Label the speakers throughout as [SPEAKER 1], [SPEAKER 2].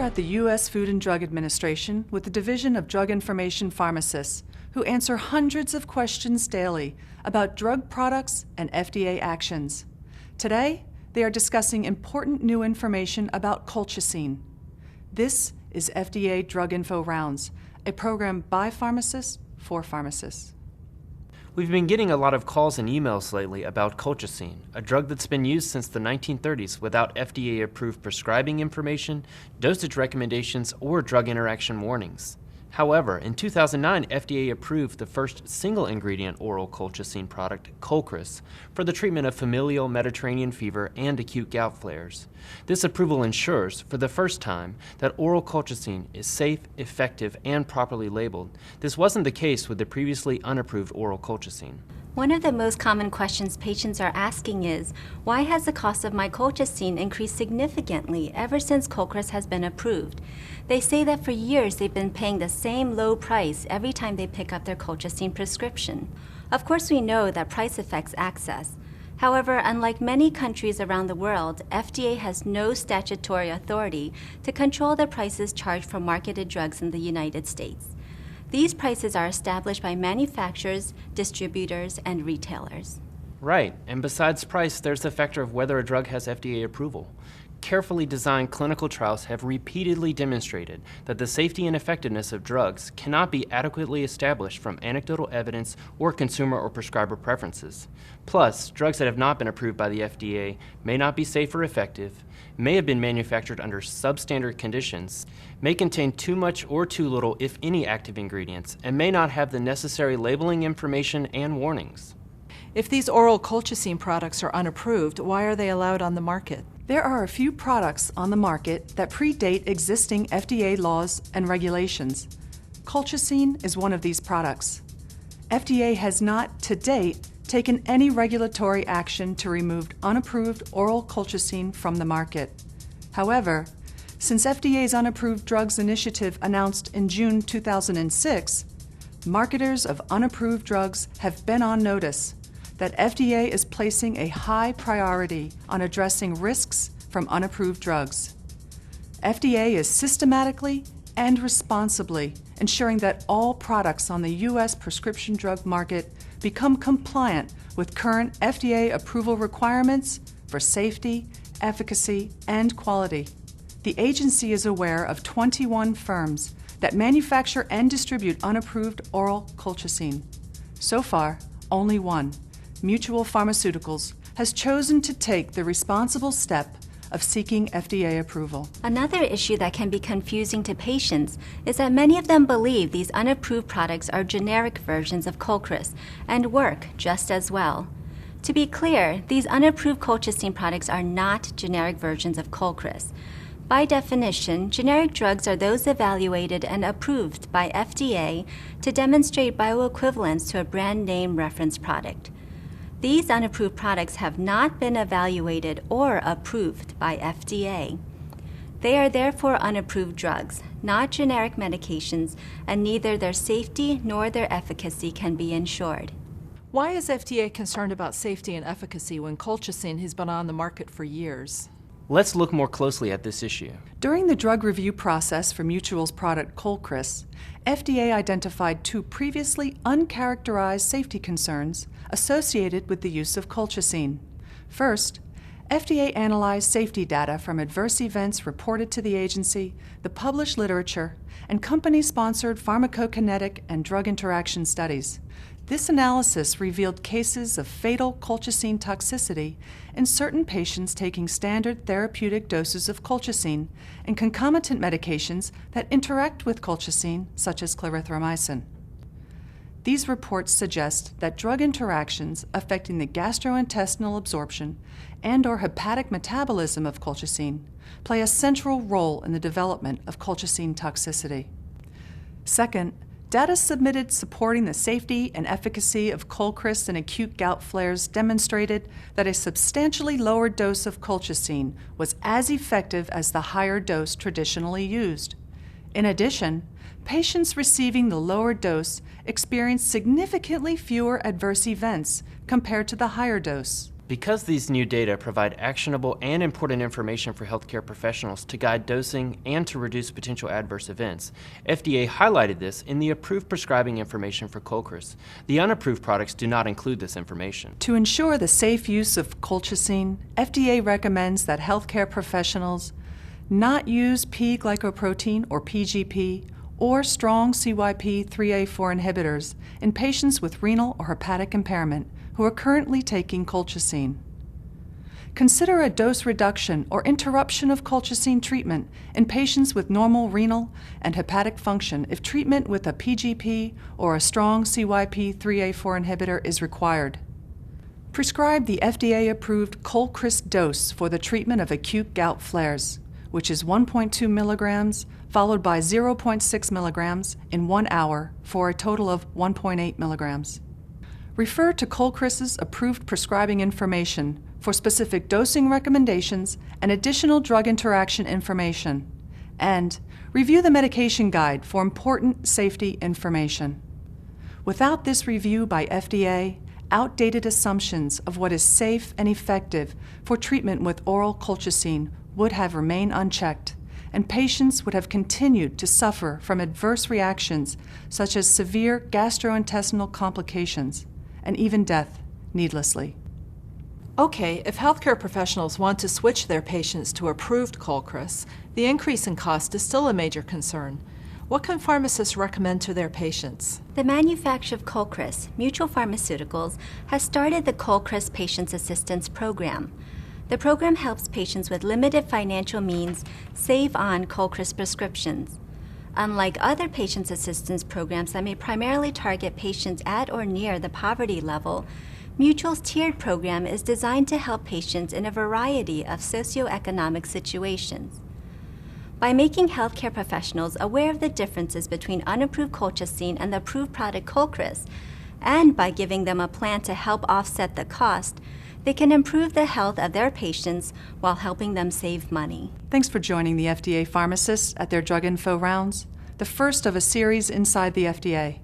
[SPEAKER 1] at the U.S. Food and Drug Administration with the Division of Drug Information Pharmacists, who answer hundreds of questions daily about drug products and FDA actions. Today, they are discussing important new information about colchicine. This is FDA Drug Info Rounds, a program by pharmacists for pharmacists.
[SPEAKER 2] We've been getting a lot of calls and emails lately about colchicine, a drug that's been used since the 1930s without FDA-approved prescribing information, dosage recommendations, or drug interaction warnings. However, in 2009, FDA approved the first single-ingredient oral colchicine product, Colchris, for the treatment of familial Mediterranean fever and acute gout flares. This approval ensures, for the first time, that oral colchicine is safe, effective, and properly labeled. This wasn't the case with the previously unapproved oral colchicine.
[SPEAKER 3] One of the most common questions patients are asking is, why has the cost of my colchicine increased significantly ever since Colchris has been approved? They say that for years they've been paying the same low price every time they pick up their colchicine prescription. Of course, we know that price affects access. However, unlike many countries around the world, FDA has no statutory authority to control the prices charged for marketed drugs in the United States. These prices are established by manufacturers, distributors, and retailers.
[SPEAKER 2] Right, and besides price, there's the factor of whether a drug has FDA approval. Carefully designed clinical trials have repeatedly demonstrated that the safety and effectiveness of drugs cannot be adequately established from anecdotal evidence or consumer or prescriber preferences. Plus, drugs that have not been approved by the FDA may not be safe or effective, may have been manufactured under substandard conditions, may contain too much or too little, if any, active ingredients, and may not have the necessary labeling information and warnings.
[SPEAKER 4] If these oral colchicine products are unapproved, why are they allowed on the market?
[SPEAKER 1] There are a few products on the market that predate existing FDA laws and regulations. Colchicine is one of these products. FDA has not, to date, taken any regulatory action to remove unapproved oral colchicine from the market. However, since FDA's Unapproved Drugs Initiative announced in June 2006, marketers of unapproved drugs have been on notice that FDA is placing a high priority on addressing risks from unapproved drugs. FDA is systematically and responsibly ensuring that all products on the U.S. prescription drug market become compliant with current FDA approval requirements for safety, efficacy, and quality. The agency is aware of 21 firms that manufacture and distribute unapproved oral colchicine. So far, only one, Mutual Pharmaceuticals, has chosen to take the responsible step of seeking FDA approval.
[SPEAKER 3] Another issue that can be confusing to patients is that many of them believe these unapproved products are generic versions of Colchris and work just as well. To be clear, these unapproved colchicine products are not generic versions of Colchris. By definition, generic drugs are those evaluated and approved by FDA to demonstrate bioequivalence to a brand name reference product. These unapproved products have not been evaluated or approved by FDA. They are therefore unapproved drugs, not generic medications, and neither their safety nor their efficacy can be ensured.
[SPEAKER 4] Why is FDA concerned about safety and efficacy when colchicine has been on the market for years?
[SPEAKER 2] Let's look more closely at this issue.
[SPEAKER 1] During the drug review process for Mutual's product Colchris, FDA identified two previously uncharacterized safety concerns associated with the use of colchicine. First, FDA analyzed safety data from adverse events reported to the agency, the published literature, and company-sponsored pharmacokinetic and drug interaction studies. This analysis revealed cases of fatal colchicine toxicity in certain patients taking standard therapeutic doses of colchicine and concomitant medications that interact with colchicine, such as clarithromycin. These reports suggest that drug interactions affecting the gastrointestinal absorption and/or hepatic metabolism of colchicine play a central role in the development of colchicine toxicity. Second, data submitted supporting the safety and efficacy of Colchris in acute gout flares demonstrated that a substantially lower dose of colchicine was as effective as the higher dose traditionally used. In addition, patients receiving the lower dose experienced significantly fewer adverse events compared to the higher dose.
[SPEAKER 2] Because these new data provide actionable and important information for healthcare professionals to guide dosing and to reduce potential adverse events, FDA highlighted this in the approved prescribing information for Colchicine. The unapproved products do not include this information.
[SPEAKER 1] To ensure the safe use of colchicine, FDA recommends that healthcare professionals not use P-glycoprotein or PGP or strong CYP3A4 inhibitors in patients with renal or hepatic impairment who are currently taking colchicine. Consider a dose reduction or interruption of colchicine treatment in patients with normal renal and hepatic function if treatment with a PGP or a strong CYP3A4 inhibitor is required. Prescribe the FDA-approved Colchicine dose for the treatment of acute gout flares, which is 1.2 milligrams followed by 0.6 milligrams in 1 hour for a total of 1.8 milligrams. Refer to Colchicine's approved prescribing information for specific dosing recommendations and additional drug interaction information, and review the medication guide for important safety information. Without this review by FDA, outdated assumptions of what is safe and effective for treatment with oral colchicine would have remained unchecked, and patients would have continued to suffer from adverse reactions such as severe gastrointestinal complications and even death needlessly.
[SPEAKER 4] Okay, if healthcare professionals want to switch their patients to approved Colchicine, the increase in cost is still a major concern. What can pharmacists recommend to their patients?
[SPEAKER 3] The manufacturer of Colchicine, Mutual Pharmaceuticals, has started the Colchicine Patients Assistance Program. The program helps patients with limited financial means save on Colchicine prescriptions. Unlike other patients' assistance programs that may primarily target patients at or near the poverty level, Mutual's tiered program is designed to help patients in a variety of socioeconomic situations. By making healthcare professionals aware of the differences between unapproved colchicine and the approved product Colchicine, and by giving them a plan to help offset the cost, they can improve the health of their patients while helping them save money.
[SPEAKER 1] Thanks for joining the FDA pharmacists at their Drug Info Rounds, the first of a series inside the FDA.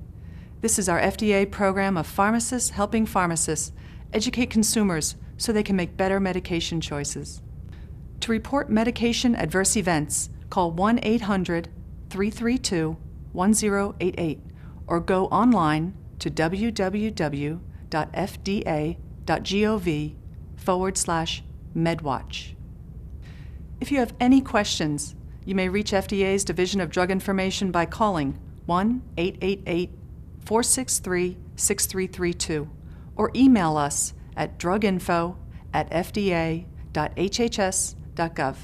[SPEAKER 1] This is our FDA program of pharmacists helping pharmacists educate consumers so they can make better medication choices. To report medication adverse events, call 1-800-332-1088 or go online to www.fda.gov/medwatch. If you have any questions, you may reach FDA's Division of Drug Information by calling 1-888-463-6332 or email us at druginfo@fda.hhs.gov.